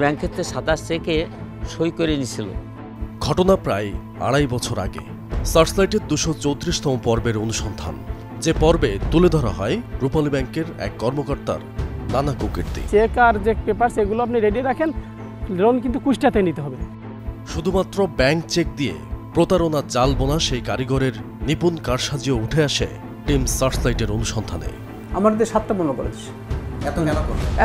ব্যাংকের সাদা চেকে সই করে নিছিল। ঘটনা প্রায় 2.5 বছর আগে। সার্চলাইটের 234তম পর্বের অনুসন্ধান, যে পর্বে তুলে ধরা হয় রূপালী ব্যাংকের এক কর্মকর্তার নানা কুকীর্তি। চেক আর যে পেপার সেগুলো আপনি রেডি রাখেন, লোন কিন্তু কুষ্টাতে নিতে হবে। শুধুমাত্র ব্যাংক চেক দিয়ে প্রতারণা জাল বোনা সেই কারিগরের নিপুণ কারসাজিও উঠে আসে টিম সার্চলাইটের অনুসন্ধানে। আমাদের 7টা মামলা করেছে।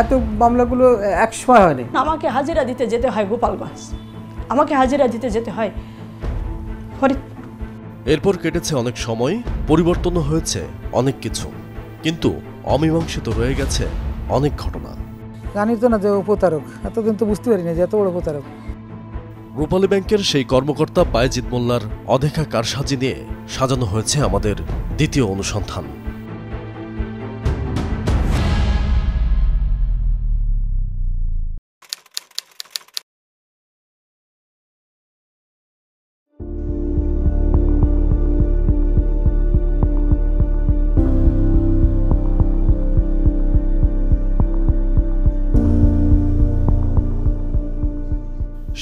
এত মামলাগুলো এক সময় হয়নি। আমাকে হাজিরা দিতে যেতে হয় গোপালগঞ্জ, আমাকে হাজিরা দিতে যেতে হয় ফরিদপুর। এরপর কেটেছে অনেক সময়, পরিবর্তনও হয়েছে অনেক কিছু, কিন্তু অমীমাংসিত রয়ে গেছে অনেক ঘটনা। জানি তো না যে ও প্রতারক, এতদিন তো বুঝতে পারি না যে এত বড় প্রতারক। রূপালী ব্যাংকের সেই কর্মকর্তা বায়েজিদ মোল্লার অদেখা কারসাজি নিয়ে সাজানো হয়েছে আমাদের দ্বিতীয় অনুসন্ধান।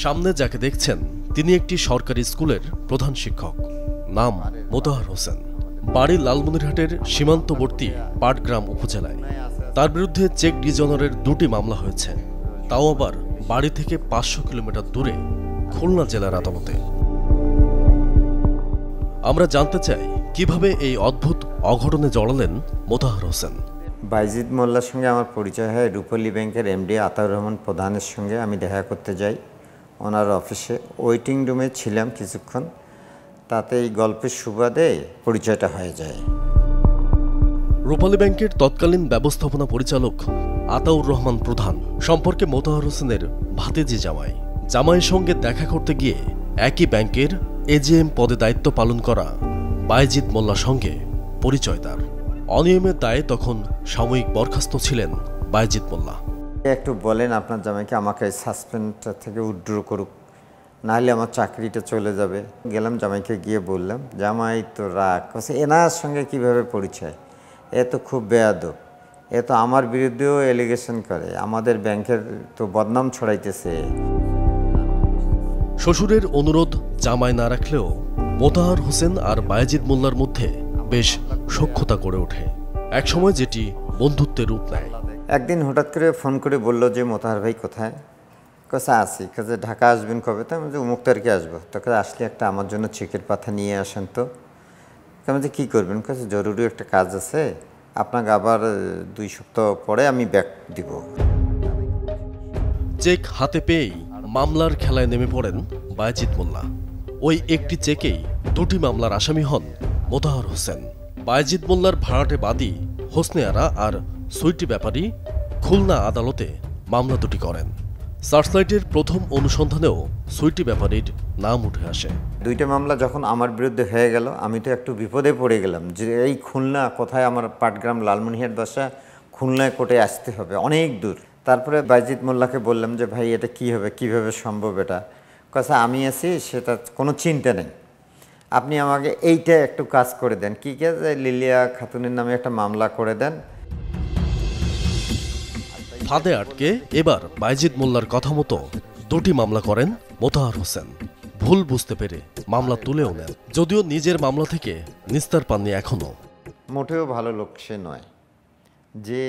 সামনে যাকে দেখছেন তিনি একটি সরকারি স্কুলের প্রধান শিক্ষক, নাম মোতাহার হোসেন। বাড়ি লালমনিরহাটের সীমান্তবর্তী পাটগ্রাম উপজেলায়। তার বিরুদ্ধে চেক ডিজনারের 2টি মামলা হয়েছে, তাও আবার বাড়ি থেকে 500 কিলোমিটার দূরে খুলনা জেলার আদালতে। আমরা জানতে চাই কিভাবে এই অদ্ভুত অঘটনে জড়ালেন মোতাহার হোসেন। বায়েজিদ মোল্লার সঙ্গে আমার পরিচয় হয় রূপালী ব্যাংকের এমডি আতাউর রহমান প্রধানের সঙ্গে। আমি দেখা করতে যাই ওনার অফিসে, ওয়েটিং রুমে ছিলাম কিছুক্ষণ, তাতে এই গল্পের সুবাদে পরিচয়টা হয়ে যায়। রূপালী ব্যাংকের তৎকালীন ব্যবস্থাপনা পরিচালক আতাউর রহমান প্রধান সম্পর্কে মোতাহার হোসেনের ভাতিজি জামাই। জামাইয়ের সঙ্গে দেখা করতে গিয়ে একই ব্যাংকের এজিএম পদে দায়িত্ব পালন করা বায়েজিদ মোল্লার সঙ্গে পরিচয় তার। অনিয়মের দায়ে তখন সাময়িক বরখাস্ত ছিলেন বায়েজিদ মোল্লা। একটু বলেন আপনার জামাইকে আমাকে সাসপেন্ড থেকে উইথড্র করুক, নাহলে আমার চাকরিটা চলে যাবে। গেলাম জামাইকে গিয়ে বললাম, জামাই তো রাগ করছে, এনার সঙ্গে কিভাবে পরিচয়, এ তো খুব বেয়াদব, এ তো আমার বিরুদ্ধেও এলিগেশন করে, আমাদের ব্যাংকের তো বদনাম ছড়াইতেছে। শ্বশুরের অনুরোধ জামাই না রাখলেও মোতাহার হোসেন আর বায়েজিদ মোল্লার মধ্যে বেশ সখ্যতা গড়ে ওঠে, একসময় যেটি বন্ধুত্বের রূপ নেয়। একদিন হঠাৎ করে ফোন করে বলল যে মোতাহার ভাই কোথায়? কাছে আসি, কাছে ঢাকা আসবেন কবে? তো আমি যে অমুক তারিখে আসবো। তোকে আসলে একটা আমার জন্য চেকের পাতা নিয়ে আসেন তো। আমি যে কী করবেন? কাছে জরুরি একটা কাজ আছে, আপনাকে আবার 2 সপ্তাহ পরে আমি ব্যাক দিব। চেক হাতে পেয়েই মামলার খেলায় নেমে পড়েন বায়েজিদ মোল্লা। ওই একটি চেকেই 2টি মামলার আসামি হন মোতাহার হোসেন। বায়েজিদ মোল্লার ভাড়াটে বাদী হোসনে আরা আর সুইটি ব্যাপারী খুলনা আদালতে মামলা দুটি করেন। সার্চলাইটের প্রথম অনুসন্ধানেও সুইটি ব্যাপারীর নাম উঠে আসে। 2টা মামলা যখন আমার বিরুদ্ধে হয়ে গেল, আমি তো একটু বিপদে পড়ে গেলাম যে এই খুলনা কোথায়, আমার পাটগ্রাম লালমনিরহাট বাসা, খুলনায় কোর্টে আসতে হবে অনেক দূর। তারপরে বায়েজিদ মোল্লাকে বললাম যে ভাই এটা কী হবে, কীভাবে সম্ভব এটা? কথা আমি আছি, সেটা কোনো চিন্তা নেই, আপনি আমাকে এইটা একটু কাজ করে দেন। কী কাজ? লিলিয়া খাতুনের নামে একটা মামলা করে দেন। ফাঁদে আটকে এবার বায়েজিদ মোল্লার কথা মতো 2টি মামলা করেন মোতাহার হোসেন। ভুল বুঝতে পেরে মামলা তুলেও নেন, যদিও নিজের মামলা থেকে নিস্তার পাননি এখনো। মোটেও ভালো লোক সে নয়, যে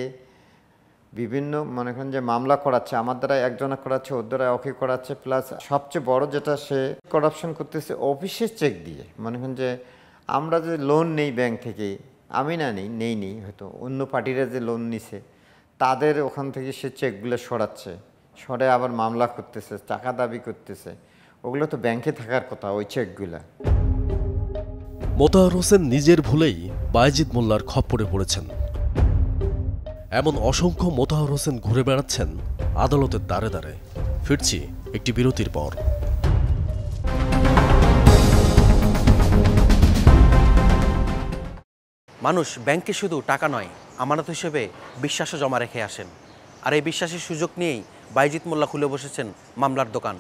বিভিন্ন মনে করেন যে মামলা করাচ্ছে, আমার দ্বারা একজনে করাচ্ছে, ওর দ্বারা ওকে করাচ্ছে, প্লাস সবচেয়ে বড় যেটা সে করাপশন করতেছে অফিসের চেক দিয়ে। মনে করেন যে আমরা যে লোন নেই ব্যাংক থেকে, আমি না নেই হয়তো অন্য পার্টিরা যে লোন নিছে তাদের ওখান থেকে সে চেকগুলো সরাচ্ছে, সরে আবার মামলা করতেছে, টাকা দাবি করতেছে। ওগুলো তো ব্যাংকে থাকার কথা, ওই চেকগুলা। মোতাহার হোসেন নিজের ভুলেই বায়েজিদ মোল্লার খপ্পরে পড়েছেন। এমন অসংখ্য মোতাহার হোসেন ঘুরে বেড়াচ্ছেন আদালতের দ্বারে দ্বারে। ফিরছি একটি বিরতির পর। মানুষ ব্যাংকে শুধু টাকা নয়, আমানত হিসেবে বিশ্বাসও জমা রেখে আসেন। আর এই বিশ্বাসের সুযোগ নিয়েই বায়েজিদ মোল্লা খুলে বসেছেন মামলার দোকান।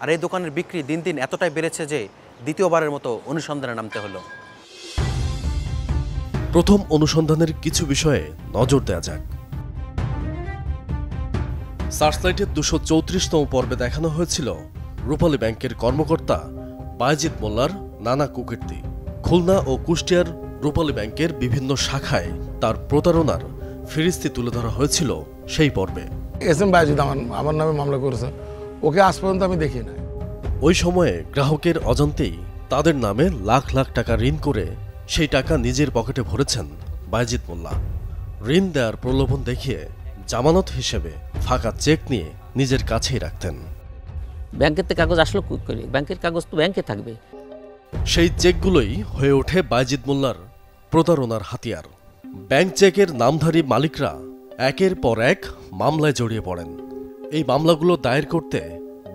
আর এই দোকানের বিক্রি দিন দিন এতটাই বেড়েছে যে দ্বিতীয়বারের মতো অনুসন্ধানে নামতে হলো। প্রথম অনুসন্ধানের কিছু বিষয়ে নজর দেওয়া যাক। সার্চলাইটের 234তম পর্বে দেখানো হয়েছিল রূপালী ব্যাংকের কর্মকর্তা বায়েজিদ মোল্লার নানা কুকীর্তি। খুলনা ও কুষ্টিয়ার রূপালী ব্যাংকের বিভিন্ন শাখায় তার প্রতারণার ফিরিস্তি তুলে ধরা হয়েছিল সেই পর্বে। এস এম বায়েজিদ আমার নামে মামলা করেছে, ওকে আজ পর্যন্ত আমি দেখি না। ওই সময়ে গ্রাহকের অজান্তেই তাদের নামে লাখ লাখ টাকা ঋণ করে সেই টাকা নিজের পকেটে ভরেছেন বায়েজিদ মোল্লা। ঋণ দেওয়ার প্রলোভন দেখিয়ে জামানত হিসেবে ফাঁকা চেক নিয়ে নিজের কাছেই রাখতেন। ব্যাংকের থেকে কাগজ আসলো কী করে? ব্যাংকের কাগজ তো ব্যাংকে থাকবে। সেই চেকগুলোই হয়ে ওঠে বায়েজিদ মোল্লার প্রতারণার হাতিয়ার। ব্যাংক চেকের নামধারী মালিকরা একের পর এক মামলায় জড়িয়ে পড়েন। এই মামলাগুলো দায়ের করতে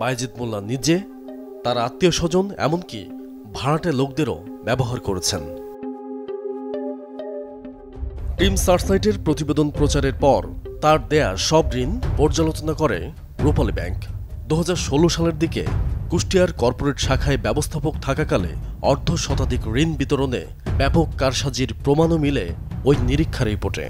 বায়েজিদ মোল্লা নিজে, তার আত্মীয় স্বজন, এমনকি ভাড়াটে লোকদেরও ব্যবহার করেছেন। টিম সার্চলাইটের প্রতিবেদন প্রচারের পর তার দেয়া সব ঋণ পর্যালোচনা করে রূপালী ব্যাংক। 2016 সালের দিকে কুষ্টিয়ার কর্পোরেট শাখায় ব্যবস্থাপক থাকাকালে অর্ধশতাধিক ঋণ বিতরণে ব্যাপক কারসাজির প্রমাণও মিলে ওই নিরীক্ষা রিপোর্টে।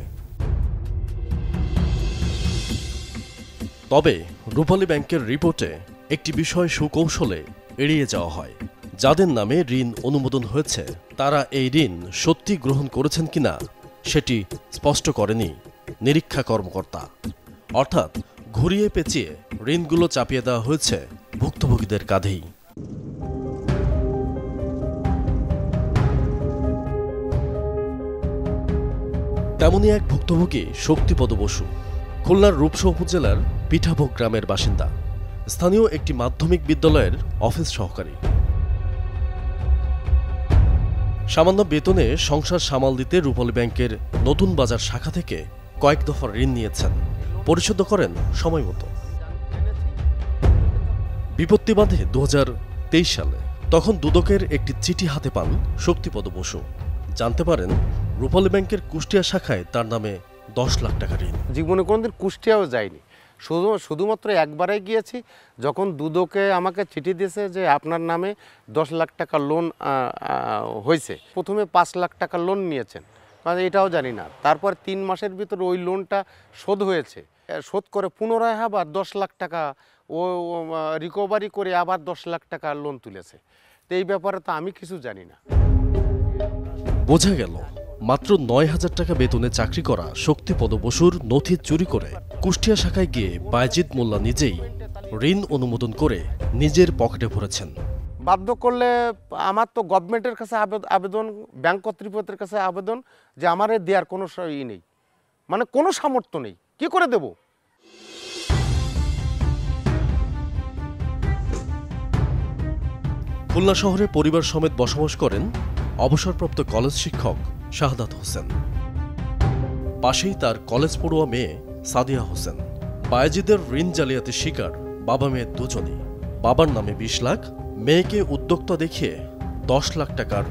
তবে রূপালী ব্যাংকের রিপোর্টে একটি বিষয় সুকৌশলে এড়িয়ে যাওয়া হয়। যাদের নামে ঋণ অনুমোদন হয়েছে তারা এই ঋণ সত্যি গ্রহণ করেছেন কিনা সেটি স্পষ্ট করেনি নিরীক্ষা কর্মকর্তা। অর্থাৎ ঘুরিয়ে পেঁচিয়ে ঋণগুলো চাপিয়ে দেওয়া হয়েছে ভুক্তভোগীদের কাঁধেই। তেমনই এক ভুক্তভোগী শক্তিপদ বসু, খুলনার রূপসা উপজেলার পিঠাভোগ গ্রামের বাসিন্দা, স্থানীয় একটি মাধ্যমিক বিদ্যালয়ের অফিস সহকারী। সামান্য বেতনে সংসার সামাল দিতে রূপালী ব্যাংকের নতুন বাজার শাখা থেকে কয়েক দফা ঋণ নিয়েছেন, পরিশোধ করেন সময় মতো। বিপত্তি বাঁধে 2023 সালে। তখন দুদকের একটি চিঠি হাতে পান শক্তিপদ বসু। জানতে পারেন রূপালী ব্যাংকের কুষ্টিয়া শাখায় তার নামে 10 লাখ টাকা ঋণ। জীবনে কোনোদিন কুষ্টিয়াও যায়নি, শুধুমাত্র একবারে গিয়েছি যখন দুদকে আমাকে চিঠি দিয়েছে যে আপনার নামে 10 লাখ টাকা লোন হয়েছে। প্রথমে 5 লাখ টাকা লোন নিয়েছেন, মানে এটাও জানি না। তারপর 3 মাসের ভিতরে ওই লোনটা শোধ হয়েছে, শোধ করে পুনরায় আবার 10 লাখ টাকা ও রিকভারি করে আবার 10 লাখ টাকা লোন তুলেছে। তো এই ব্যাপারে তো আমি কিছু জানি না। বোঝা গেল মাত্র 9,000 টাকা বেতনে চাকরি করা শক্তিপদ বসুর নথি চুরি করে কুষ্টিয়া শাখায় গিয়ে বায়েজিদ মোল্লা নিজেই ঋণ অনুমোদন করে নিজের পকেটে ভরেছেন। বাধ্য করলে আমার তো গভর্নমেন্টের কাছে আবেদন, ব্যাংক কর্তৃপক্ষের কাছে আবেদন যে আমার দেওয়ার কোনো নেই, মানে কোনো সামর্থ্য নেই, কি করে দেব? খুলনা শহরে পরিবার সমেত বসবাস করেন অবসরপ্রাপ্ত কলেজ শিক্ষক শাহাদাত হোসেন। পাশেই তার কলেজ পড়ুয়া মেয়ে সাদিয়া হোসেন। বায়েজিদের ঋণ জালিয়াতির শিকার বাবা মেয়ে দুজনই। বাবার নামে 20 লাখ, মেয়েকে উদ্যোক্তা দেখিয়ে 10 লাখ টাকার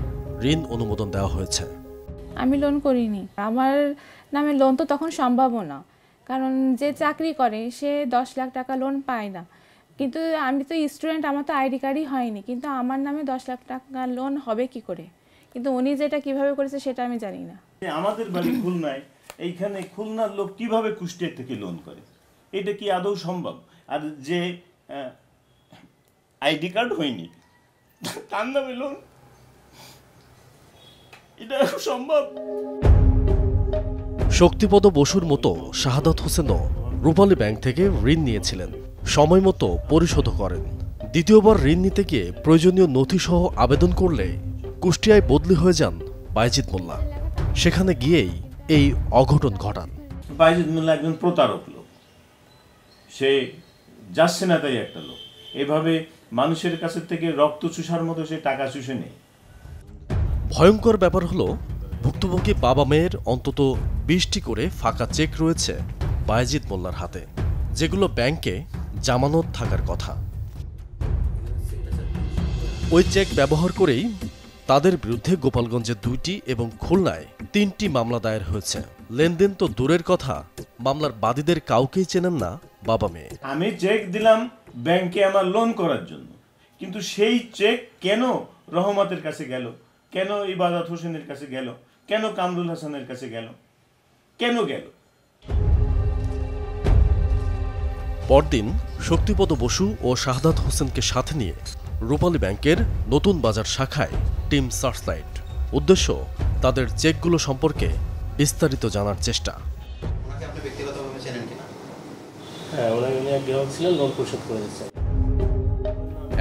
ঋণ অনুমোদন দেওয়া হয়েছে। আমি লোন করিনি, আমার নামে লোন তো তখন সম্ভবও না, কারণ যে চাকরি করে সে 10 লাখ টাকা লোন পায় না। কিন্তু আমি তো স্টুডেন্ট, আমার তো আইডি কার্ডই হয়নি, কিন্তু আমার নামে 10 লাখ টাকা লোন হবে কি করে? কিন্তু উনি যেটা কিভাবে করেছে সেটা আমি জানি না। আমাদের বাড়ি খুলনায়, এইখানে খুলনার লোক কিভাবে কুষ্টিয়া থেকে লোন করে? এটা কি আদৌ সম্ভব? আর যে আইডি কার্ড হয়নি তার নামে লোন, এটা সম্ভব? শক্তিপদ বসুর মতো শাহাদাত হোসেনও রূপালী ব্যাংক থেকে ঋণ নিয়েছিলেন, সময় মতো পরিশোধ করেন। দ্বিতীয়বার ঋণ নিতে গিয়ে প্রয়োজনীয় নথিসহ আবেদন করলে কুষ্টিয়ায় বদলি হয়ে যান বায়েজিদ মোল্লা। সেখানে গিয়েই এই অঘটন ঘটান। বায়েজিদ মোল্লা একজন প্রতারক লোক, সে যাচ্ছে না তাই একটা লোক, এভাবে মানুষের কাছে থেকে রক্ত চুষার মতো সে টাকা চুষে নেয়। ভয়ঙ্কর ব্যাপার হলো ভুক্তভোগী বাবা মেয়ের অন্তত 20টি করে ফাঁকা চেক রয়েছে বায়েজিদ মোল্লার হাতে, যেগুলো ব্যাংকে জামানত থাকার কথা। ওই চেক ব্যবহার করেই তাদের বিরুদ্ধে গোপালগঞ্জে 2টি এবং খুলনায় 3টি মামলা দায়ের হয়েছে। লেনদেন তো দূরের কথা, মামলার বাদীদের কাউকেই চেনেন না বাবা মেয়ে। আমি চেক দিলাম ব্যাংকে আমার লোন করার জন্য, কিন্তু সেই চেক কেন রহমতের কাছে গেল, কেন ইবাদত হোসেনের কাছে গেল, কেন কামরুল হাসানের কাছে গেল, কেন গেল? পরদিন শক্তিপদ বসু ও শাহাদাত হোসেনকে সাথে নিয়ে রূপালী ব্যাংকের নতুন বাজার শাখায় টিম সার্চলাইট। উদ্দেশ্য তাদের চেকগুলো সম্পর্কে বিস্তারিত জানার চেষ্টা।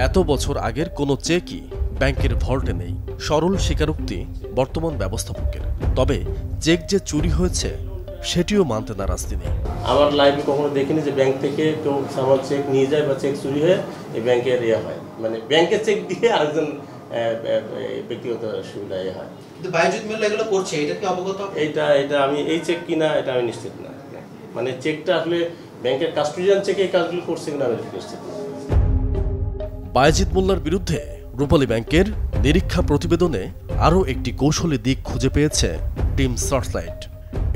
এত বছর আগের কোনো চেকই ব্যাংকের ভল্টে নেই, সরল স্বীকারোক্তি বর্তমান ব্যবস্থাপকের। তবে চেক যে চুরি হয়েছে সেটিও মানতে নারাজ তিনি। আমার লাইফে কখনো দেখিনি যে ব্যাংক থেকে কেউ আমার চেক নিয়ে যায় বা চেক চুরি হয়ে এই ব্যাংকের হয়, মানে ব্যাংকের চেক দিয়ে আরেকজন ব্যক্তিগত সুবিধা হয়। কিন্তু বাইজিদ মোল্লা এগুলো করছে, এটা কি অবগত? এটা আমি এই চেক কিনা এটা আমি নিশ্চিত না, মানে চেকটা আসলে ব্যাংকের কাস্টোডিয়ান চেক এই কাজগুলো করছে কিনা আমি নিশ্চিত না। বাইজিদ মোল্লার বিরুদ্ধে রূপালী ব্যাংকের নিরীক্ষা প্রতিবেদনে আরও একটি কৌশলী দিক খুঁজে পেয়েছে টিম সার্চলাইট।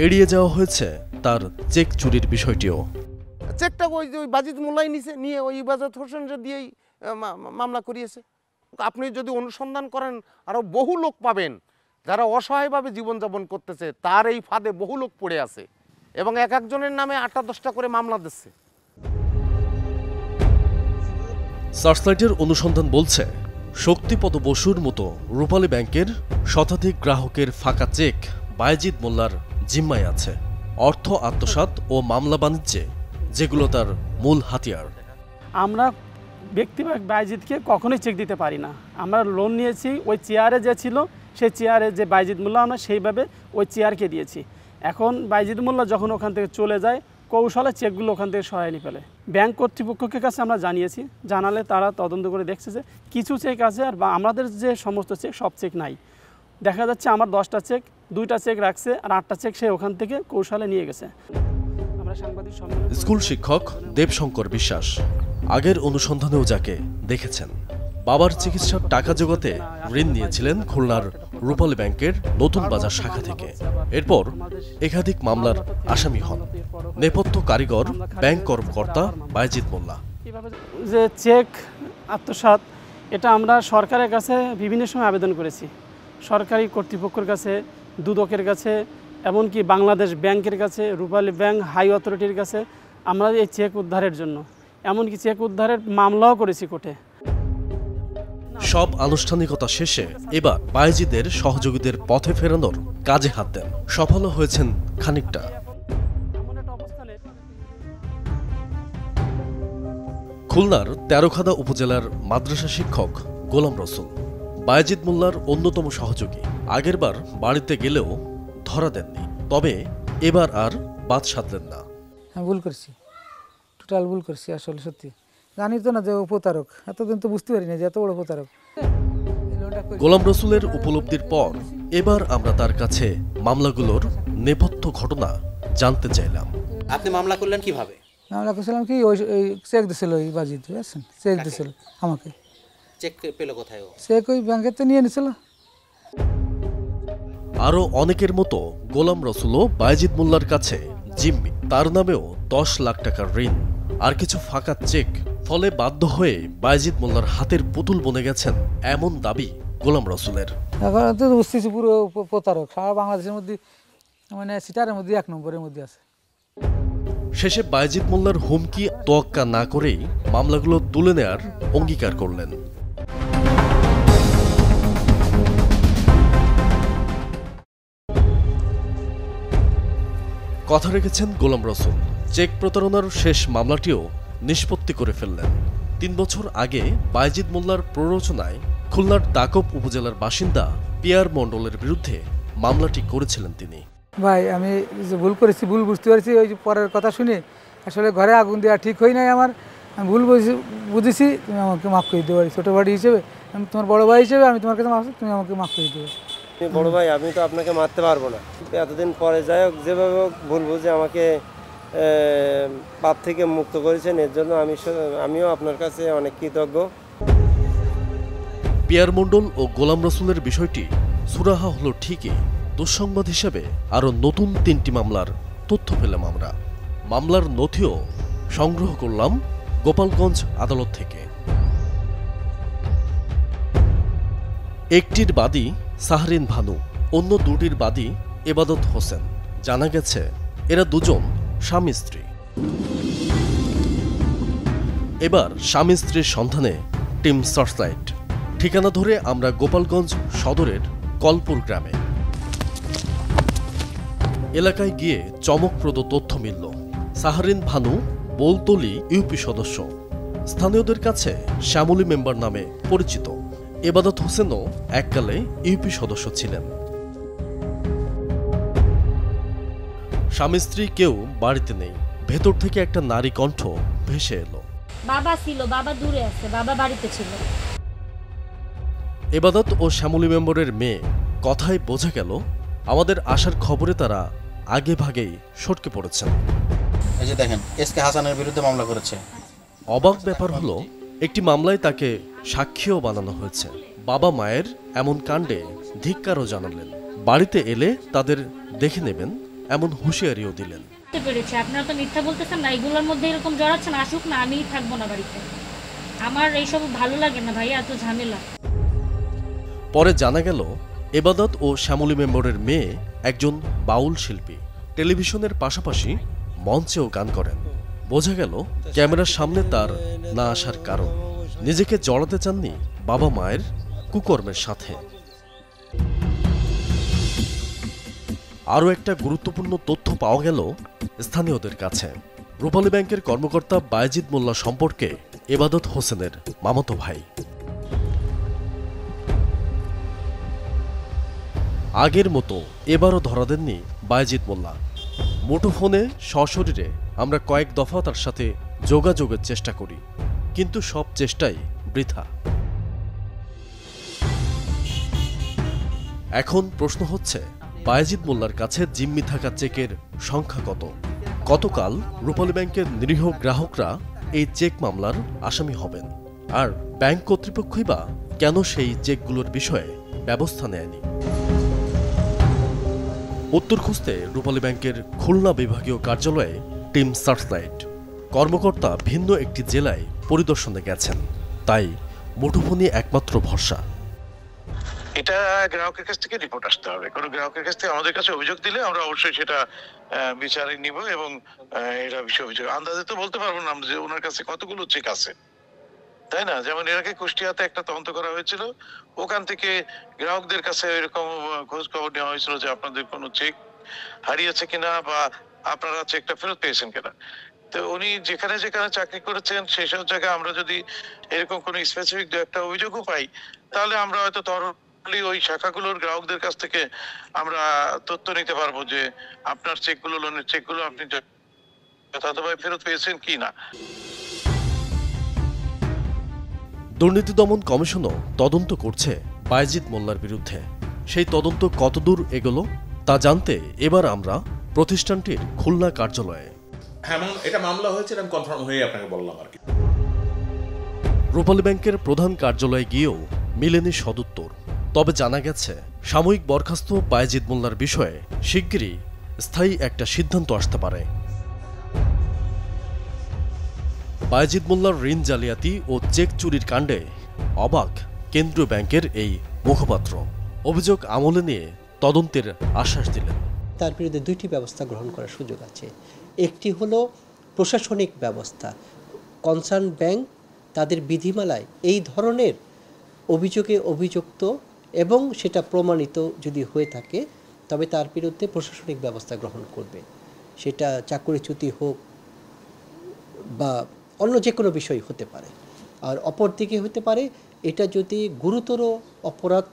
এড়িয়ে যাওয়া হয়েছে তার চেক চুরির বিষয়টিও। চেকটা ওই বাইজিদ মোল্লাই নিয়ে ওই ইবাদত হোসেনকে দিয়েই মামলা করিয়েছে। আপনি যদি অনুসন্ধান করেন আরও বহু লোক পাবেন যারা অসহায়ভাবে জীবনযাপন করতেছে, তার এই ফাঁদে বহু লোক পড়ে আছে এবং এক একজনের নামে 8-10টা করে মামলা দিচ্ছে। সার্চলাইটের অনুসন্ধান বলছে, শক্তিপদ বসুর মতো রূপালী ব্যাংকের শতাধিক গ্রাহকের ফাঁকা চেক বাইজিদ মোল্লার জিম্মায় আছে। অর্থ আত্মসাৎ ও মামলা বাণিজ্যে যেগুলো তার মূল হাতিয়ার। আমরা ব্যক্তি বাইজিদকে কখনোই চেক দিতে পারি না। আমরা লোন নিয়েছি, ওই চেয়ারে যে ছিল সেই চেয়ারে যে বাইজিদ মোল্লা, আমরা সেইভাবে ওই চেয়ারকে দিয়েছি। এখন বাইজিদ মোল্লা যখন ওখান থেকে চলে যায়, কৌশলে চেকগুলো ওখান থেকে সরাই নিয়ে ফেলে। ব্যাংক কর্তৃপক্ষের কাছে আমরা জানিয়েছি, জানালে তারা তদন্ত করে দেখছে যে কিছু চেক আছে, আর আমাদের যে সমস্ত চেক সব চেক নাই। দেখা যাচ্ছে আমার 10টা চেক, 2টা চেক রাখছে, আর 8টা চেক সে ওখান থেকে কৌশলে নিয়ে গেছে। আমরা সাংবাদিক স্কুল শিক্ষক দেবশঙ্কর বিশ্বাস আগের অনুসন্ধানেও যাকে দেখেছেন, বাবার চিকিৎসার টাকা জোগাতে ঋণ নিয়েছিলেন খুলনার রূপালী ব্যাংকের নতুন বাজার শাখা থেকে। এরপর একাধিক মামলার আসামি হন নেপথ্য কারিগর ব্যাংক কর্মকর্তা বাইজিদ মোল্লা। যে চেক আত্মসাৎ, এটা আমরা সরকারের কাছে বিভিন্ন সময় আবেদন করেছি, সরকারি কর্তৃপক্ষের কাছে, দুদকের কাছে, এমনকি বাংলাদেশ ব্যাংকের কাছে, রূপালী ব্যাংক হাই অথরিটির কাছে আমরা এই চেক উদ্ধারের জন্য, এমনকি চেক উদ্ধারের মামলাও করেছি কোর্টে। সব আনুষ্ঠানিকতা শেষে এবার বাইজিদের সহযোগীদের পথে ফেরানোর কাজে হাত দেন। সফলও হয়েছেন খানিকটা। খুলনার তেরোখাদা উপজেলার মাদ্রাসা শিক্ষক গোলাম রসুল বাইজিদ মোল্লার অন্যতম সহযোগী। আগেরবার বাড়িতে গেলেও ধরা দেননি, তবে এবার আর বাদ সাধলেন না। আমি ভুল করছি, টোটাল ভুল করছি। আসলে সত্যি জানি তো না যে ও প্রতারক, এতদিন তো বুঝতে পারি না যে এত বড় প্রতারক। গোলাম রসুলের উপলব্ধির পর এবার আমরা তার কাছে মামলাগুলোর নেপথ্য ঘটনা জানতে চাইলাম। আপনি মামলা করলেন কিভাবে? মামলা করছিলাম কি, ওই চেক দিছিল, ওই বাজিদ বুঝছেন, চেক দিছিল আমাকে। চেক পেল কোথায়? চেক ওই ব্যাংকেতে নিয়ে নিছিল। আরও অনেকের মতো গোলাম রসুলও বাইজিদ মোল্লার কাছে জিম্মি। তার নামেও 10 লাখ টাকার ঋণ আর কিছু ফাঁকা চেক। ফলে বাধ্য হয়ে বাইজিদ মোল্লার হাতের পুতুল বনে গেছেন এমন দাবি গোলাম রসুলের। এখন তো বুঝতেছি পুরো প্রতারক, সারা বাংলাদেশের মধ্যে মানে সিটারের মধ্যে 1 নম্বরের মধ্যে আছে। শেষে বাইজিদ মোল্লার হুমকি তোয়াক্কা না করেই মামলাগুলো তুলে নেয়ার অঙ্গীকার করলেন। কথা রেখেছেন গোলাম রসুল। চেক প্রতারণার শেষ মামলাটিও নিষ্পত্তি করে ফেললেন। 3 বছর আগে বাইজিদ মোল্লার প্ররোচনায় খুলনার দাকব উপজেলার বাসিন্দা পিয়ার মণ্ডলের বিরুদ্ধে মামলাটি করেছিলেন তিনি। ভাই আমি যে ভুল করেছি, ভুল বুঝতে পারছি, ওই যে পরের কথা শুনে আসলে ঘরে আগুন দেওয়া ঠিক হয় নাই আমার। আমি ভুল বুঝেছি, তুমি আমাকে মাফ করে দিতে পারি। ছোটো ভাই হিসেবে, আমি তোমার বড় ভাই হিসেবে আমি তোমার কাছে মাফ, তুমি আমাকে মাফ করে দেবে। বড় ভাই, আমি তো আপনাকে মারতে পারবো না, এতদিন পরে যাই হোক যেভাবে ভুল বুঝে আমাকে পাপ থেকে মুক্ত করেছেন, এর জন্য আমিও আপনার কাছে অনেক কৃতজ্ঞ। পিয়ার মণ্ডল ও গোলাম রসুলের বিষয়টি সুরাহা হলো ঠিকই, দুঃসংবাদ হিসেবে আরও নতুন 3টি মামলার তথ্য পেলাম আমরা। মামলার নথিও সংগ্রহ করলাম গোপালগঞ্জ আদালত থেকে। একটির বাদী সাহরিন ভানু, অন্য 2টির বাদী এবাদত হোসেন। জানা গেছে এরা দুজন স্বামী স্ত্রী। এবার স্বামী স্ত্রীর সন্ধানে টিম সার্চলাইট। ঠিকানা ধরে আমরা গোপালগঞ্জ সদরের কলপুর গ্রামে। এলাকায় গিয়ে চমকপ্রদ তথ্য মিলল। সাহারিন ভানু বোলতলি ইউপি সদস্য, স্থানীয়দের কাছে শ্যামলী মেম্বার নামে পরিচিত। এবাদত হোসেনও এককালে ইউপি সদস্য ছিলেন। স্বামী স্ত্রী কেউ বাড়িতে নেই। ভেতর থেকে একটা নারী কণ্ঠ ভেসে এলো। বাবা ছিল, বাবা দূরে আছে, বাবা বাড়িতে ছিল। এবাদত ও শ্যামলী মেম্বরের মেয়ে কথায় বোঝা গেল আমাদের আসার খবরে তারা আগে ভাগেই সটকে পড়েছেন। এই যে দেখেন, এসকে হাসানের বিরুদ্ধে মামলা করেছে। অবাক ব্যাপার হলো, একটি মামলায় তাকে সাক্ষীও বানানো হয়েছে। বাবা মায়ের এমন কাণ্ডে ধিক্কারও জানালেন। বাড়িতে এলে তাদের দেখে নেবেন এমন হুঁশিয়ারিও দিলেন। আপনারা তো মিথ্যা বলতেছেন না, এগুলোর মধ্যে এরকম জড়াচ্ছেন, আসুক না, আমিই থাকবো না বাড়িতে। আমার এইসব ভালো লাগে না ভাই, এত ঝামেলা। পরে জানা গেল এবাদত ও শ্যামলী মেম্বরের মেয়ে একজন বাউল শিল্পী। টেলিভিশনের পাশাপাশি মঞ্চেও গান করেন। বোঝা গেল ক্যামেরার সামনে তার না আসার কারণ নিজেকে জড়াতে চাননি বাবা মায়ের কুকর্মের সাথে। আরও একটা গুরুত্বপূর্ণ তথ্য পাওয়া গেল স্থানীয়দের কাছে। রূপালী ব্যাংকের কর্মকর্তা বায়েজিদ মোল্লা সম্পর্কে এবাদত হোসেনের মামাতো ভাই। আগের মতো এবারও ধরা দেননি বায়েজিদ মোল্লা। মুঠোফোনে সশরীরে আমরা কয়েক দফা তার সাথে যোগাযোগের চেষ্টা করি, কিন্তু সব চেষ্টাই বৃথা। এখন প্রশ্ন হচ্ছে, বায়েজিদ মোল্লার কাছে জিম্মি থাকা চেকের সংখ্যা কত? কতকাল রূপালী ব্যাংকের নিরীহ গ্রাহকরা এই চেক মামলার আসামি হবেন? আর ব্যাংক কর্তৃপক্ষই বা কেন সেই চেকগুলোর বিষয়ে ব্যবস্থা নেয়নি? উত্তর খুঁজতে রূপালী ব্যাংকের খুলনা বিভাগীয় কার্যালয়ে টিম সার্চলাইট। কর্মকর্তা ভিন্ন একটি জেলায় পরিদর্শনে গেছেন, তাই মুঠোফোনই একমাত্র ভরসা। এটা গ্রাহকের কাছ থেকে রিপোর্ট আসতে হবে। কোনো গ্রাহকের কাছ থেকে আমাদের কাছে অভিযোগ দিলে আমরা অবশ্যই সেটা বিচারে নিব এবং এটা বিষয় অভিযোগ আন্দাজে তো বলতে পারবো না যে ওনার কাছে কতগুলো চেক আছে, তাই না? যেমন এর আগে কুষ্টিয়াতে একটা তদন্ত করা হয়েছিল, ওখান থেকে গ্রাহকদের কাছে এরকম খোঁজ খবর নেওয়া হয়েছিল যে আপনাদের কোনো চেক হারিয়েছে কিনা বা আপনারা চেকটা ফেরত পেয়েছেন কিনা। তো উনি যেখানে যেখানে চাকরি করেছেন সেই সব জায়গায় আমরা যদি এরকম কোনো স্পেসিফিক দু একটা অভিযোগও পাই, তাহলে আমরা হয়তো ওই শাখাগুলোর গ্রাহকদের কাছ থেকে আমরা তথ্য নিতে পারবো যে আপনার চেকগুলো, লোনের চেকগুলো আপনি যথাযথভাবে ফেরত পেয়েছেন কি না। দুর্নীতি দমন কমিশনও তদন্ত করছে বায়েজিদ মোল্লার বিরুদ্ধে। সেই তদন্ত কতদূর এগোলো তা জানতে এবার আমরা প্রতিষ্ঠানটির খুলনা কার্যালয়ে। হ্যাঁ, এটা মামলা হয়েছে, আমি কনফার্ম হয়ে আপনাকে বললাম আর কি। রূপালী ব্যাংকের প্রধান কার্যালয়ে গিয়েও মিলেনি সদুত্তর। তবে জানা গেছে সাময়িক বরখাস্ত বায়েজিদ মোল্লার বিষয়ে শিগগিরই স্থায়ী একটা সিদ্ধান্ত আসতে পারে। বায়েজিদ মোল্লার ঋণ জালিয়াতি ও চেক চুরির কাণ্ডে অবাক কেন্দ্রীয় ব্যাংকের এই মুখপাত্র। অভিযোগ আমলে নিয়ে তদন্তের আশ্বাস দিলেন। তার বিরুদ্ধে দুইটি ব্যবস্থা গ্রহণ করার সুযোগ আছে। একটি হলো প্রশাসনিক ব্যবস্থা। কনসার্ন ব্যাংক তাদের বিধিমালায় এই ধরনের অভিযোগে অভিযুক্ত এবং সেটা প্রমাণিত যদি হয়ে থাকে তবে তার বিরুদ্ধে প্রশাসনিক ব্যবস্থা গ্রহণ করবে। সেটা চাকরিচ্যুতি হোক বা অন্য যে কোনো বিষয় হতে পারে। আর অপরদিকে হতে পারে এটা যদি গুরুতর অপরাধ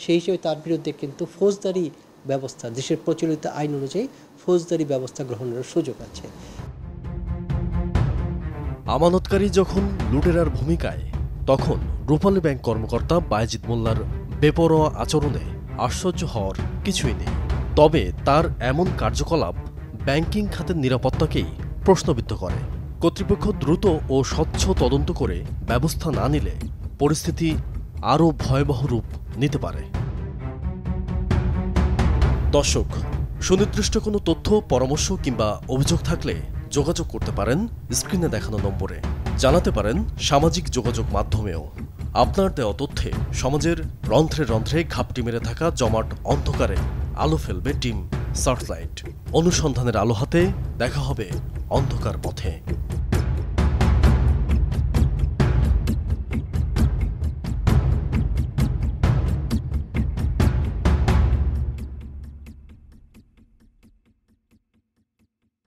সেই হিসেবে তার বিরুদ্ধে কিন্তু ফৌজদারি ব্যবস্থা, দেশের প্রচলিত আইন অনুযায়ী ফৌজদারি ব্যবস্থা গ্রহণের সুযোগ আছে। আমানতকারী যখন লুটেরার ভূমিকায়, তখন রূপালী ব্যাংক কর্মকর্তা বায়েজিদ মোল্লার বেপরোয়া আচরণে আশ্চর্য হওয়ার কিছুই নেই। তবে তার এমন কার্যকলাপ ব্যাংকিং খাতের নিরাপত্তাকেই প্রশ্নবিদ্ধ করে। কর্তৃপক্ষ দ্রুত ও স্বচ্ছ তদন্ত করে ব্যবস্থা না নিলে পরিস্থিতি আরও ভয়াবহ রূপ নিতে পারে। দর্শক, সুনির্দিষ্ট কোনো তথ্য, পরামর্শ কিংবা অভিযোগ থাকলে যোগাযোগ করতে পারেন স্ক্রিনে দেখানো নম্বরে। জানাতে পারেন সামাজিক যোগাযোগ মাধ্যমেও। আপনার দেওয়া তথ্যে সমাজের রন্ধ্রে রন্ধ্রে ঘাপটি মেরে থাকা জমাট অন্ধকারে আলো ফেলবে টিম সার্চলাইট। অনুসন্ধানের আলো হাতে দেখা হবে অন্ধকার পথে।